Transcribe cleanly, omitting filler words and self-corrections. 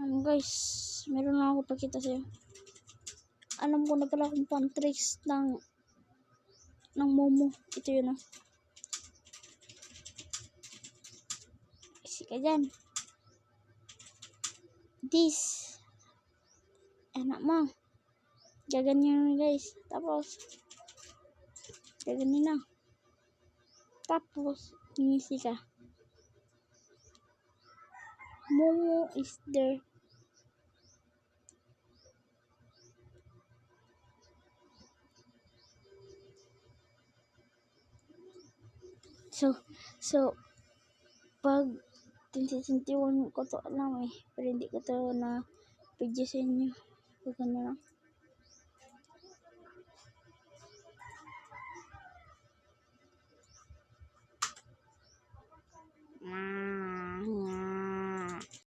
Guys, meron lang ako pakita sa'yo. Alam ko na pala kung pang tricks ng Momo. Ito yun ah. Kasi ka dyan. This. Enak mo. Gaganyan guys. Tapos. Gaganyan na. Tapos. Ngisi ka. Momo is there. So, pag 2021 ko to alam eh. Pero hindi ko to na video sa inyo. So, ganun lang.